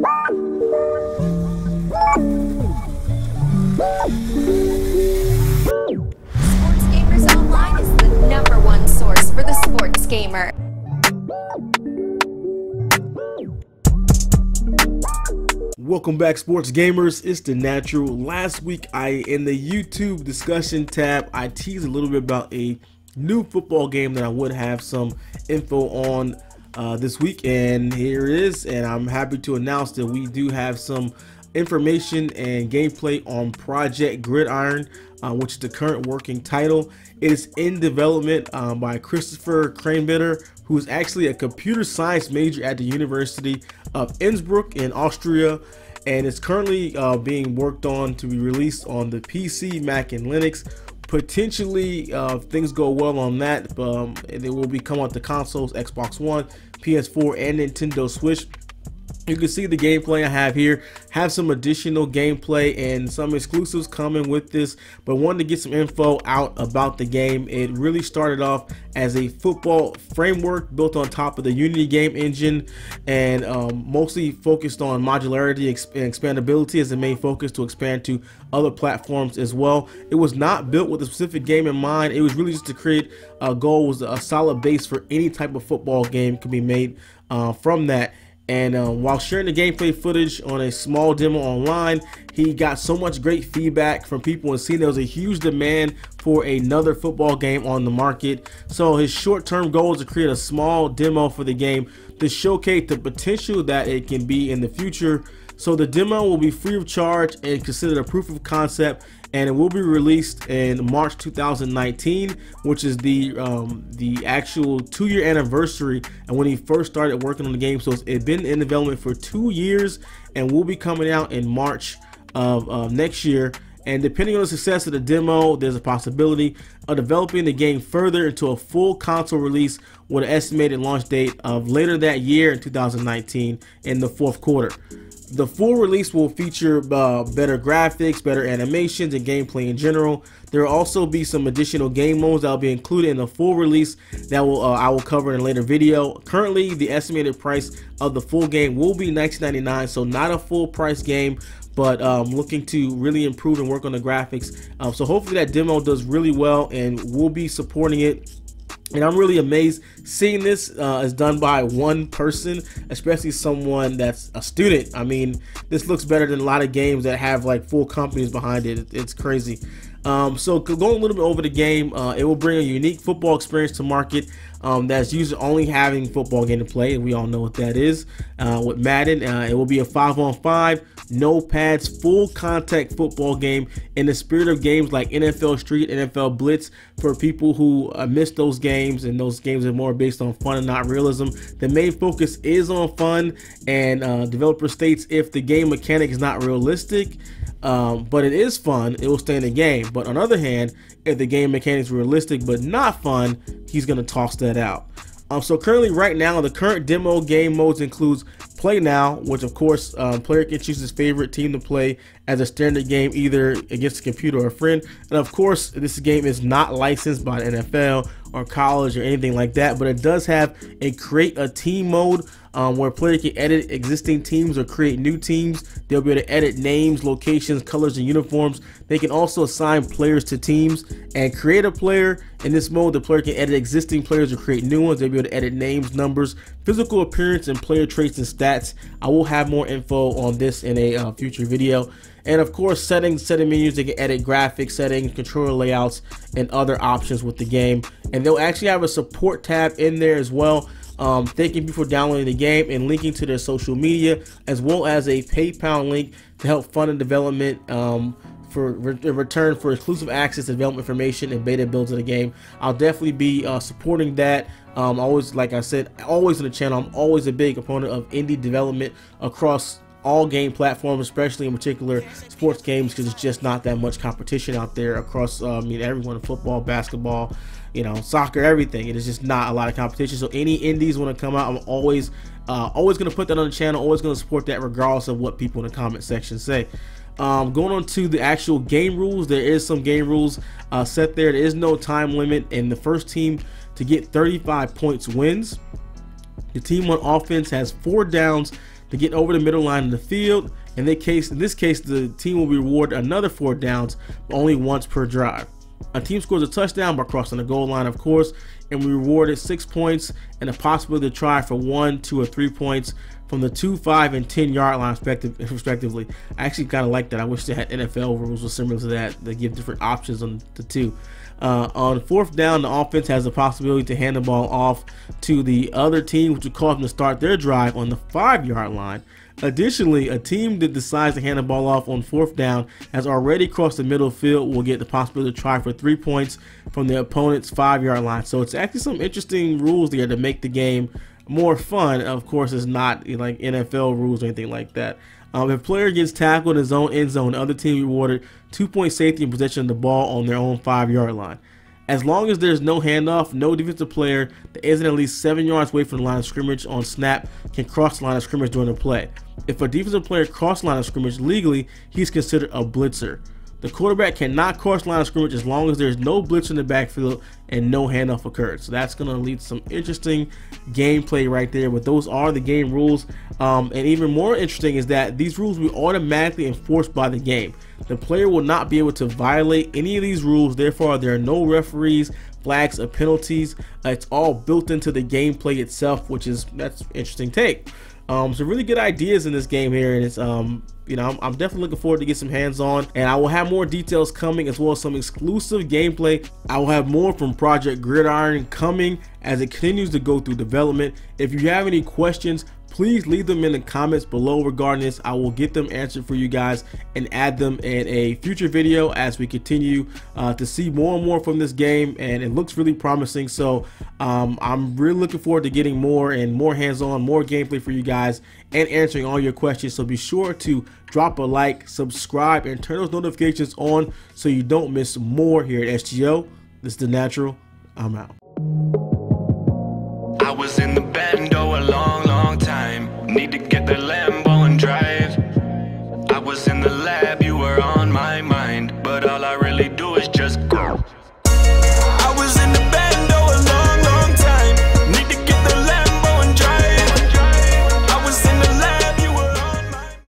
Sports Gamers Online is the #1 source for the sports gamer. Welcome back, sports gamers. It's the Natural. Last week, in the YouTube discussion tab, I teased a little bit about a new football game that I would have some info on this week, and here it is. And I'm happy to announce that we do have some information and gameplay on Project Gridiron, which is the current working title. It is in development by Christopher Kranbitter, who is actually a computer science major at the University of Innsbruck in Austria, and it's currently being worked on to be released on the PC, Mac, and Linux. Potentially, if things go well on that, it will be come out the consoles, Xbox One, PS4, and Nintendo Switch. You can see the gameplay I have here. Have some additional gameplay and some exclusives coming with this, but wanted to get some info out about the game. It really started off as a football framework built on top of the Unity game engine, and mostly focused on modularity and expandability as the main focus to expand to other platforms as well. It was not built with a specific game in mind. It was really just to create a goal, was a solid base for any type of football game could be made from that. And while sharing the gameplay footage on a small demo online, he got so much great feedback from people and seeing there was a huge demand for another football game on the market. So his short-term goal is to create a small demo for the game to showcase the potential that it can be in the future. So the demo will be free of charge and considered a proof of concept, and it will be released in March 2019, which is the actual 2-year anniversary and when he first started working on the game. So it's been in development for 2 years and will be coming out in March of next year. And depending on the success of the demo, there's a possibility of developing the game further into a full console release with an estimated launch date of later that year in 2019 in the 4th quarter. The full release will feature better graphics, better animations, and gameplay in general. There will also be some additional game modes that will be included in the full release that I will cover in a later video. Currently, the estimated price of the full game will be $19.99, so not a full price game, but looking to really improve and work on the graphics. So hopefully that demo does really well, and we'll be supporting it. And I'm really amazed seeing this is done by one person, especially someone that's a student. I mean, this looks better than a lot of games that have like full companies behind it. It's crazy. So going a little bit over the game, it will bring a unique football experience to market that's usually only having football game to play, and we all know what that is. With Madden, it will be a 5-on-5, no pads, full contact football game in the spirit of games like NFL Street, NFL Blitz, for people who miss those games, and those games are more based on fun and not realism. The main focus is on fun, and developer states if the game mechanic is not realistic, but it is fun, it will stay in the game. But on the other hand, if the game mechanics are realistic but not fun, he's going to toss that out. So currently, right now, the current demo game modes includes Play Now, which of course player can choose his favorite team to play as a standard game, either against a computer or a friend. And of course, this game is not licensed by the NFL or college or anything like that, but it does have a create a team mode where player can edit existing teams or create new teams. They'll be able to edit names, locations, colors, and uniforms. They can also assign players to teams and create a player. In this mode, the player can edit existing players or create new ones. They'll be able to edit names, numbers, physical appearance, and player traits and stats. I will have more info on this in a future video. And of course, setting menus, they can edit graphics settings, controller layouts, and other options with the game. And they'll actually have a support tab in there as well, thanking people for downloading the game and linking to their social media, as well as a PayPal link to help fund the development for return for exclusive access to development information and beta builds of the game. I'll definitely be supporting that. Always, like I said, always on the channel, I'm always a big opponent of indie development across all game platforms, especially in particular sports games, because it's just not that much competition out there across everyone, football, basketball, soccer, everything. It is just not a lot of competition. So any indies want to come out, I'm always going to put that on the channel, always going to support that regardless of what people in the comment section say. Going on to the actual game rules, there is some game rules set there. There is no time limit, and the first team to get 35 points wins. The team on offense has 4 downs to get over the middle line of the field. In this case, the team will be rewarded another 4 downs, but only once per drive. A team scores a touchdown by crossing the goal line, of course, and we rewarded 6 points and the possibility to try for 1, 2, or 3 points from the 2, 5, and 10-yard line respectively. I actually kind of like that. I wish they had NFL rules were similar to that. They give different options on the 2. On 4th down, the offense has the possibility to hand the ball off to the other team, which would cause them to start their drive on the 5-yard line. Additionally, a team that decides to hand the ball off on 4th down has already crossed the middle field will get the possibility to try for 3 points from the opponent's 5-yard line. So it's actually some interesting rules there to make the game more fun. Of course, it's not like NFL rules or anything like that. If a player gets tackled in his own end zone, the other team rewarded 2-point safety in possession of the ball on their own 5-yard line. As long as there's no handoff, no defensive player that isn't at least 7 yards away from the line of scrimmage on snap can cross the line of scrimmage during the play. If a defensive player crosses the line of scrimmage legally, he's considered a blitzer. The quarterback cannot cross the line of scrimmage as long as there's no blitz in the backfield and no handoff occurred. So that's going to lead to some interesting gameplay right there. But those are the game rules. And even more interesting is that these rules will be automatically enforced by the game. The player will not be able to violate any of these rules. Therefore, there are no referees, flags, or penalties. It's all built into the gameplay itself, that's an interesting take. So really good ideas in this game here, and it's you know, I'm definitely looking forward to get some hands-on, and I will have more details coming as well as some exclusive gameplay. I will have more from Project Gridiron coming as it continues to go through development. If you have any questions, please leave them in the comments below regarding this. I will get them answered for you guys and add them in a future video as we continue to see more and more from this game, and it looks really promising. So I'm really looking forward to getting more and more hands-on, more gameplay for you guys and answering all your questions. So be sure to drop a like, subscribe, and turn those notifications on so you don't miss more here at SGO. This is The Natural. I'm out. I was in the bando a long time. Need to get the lamb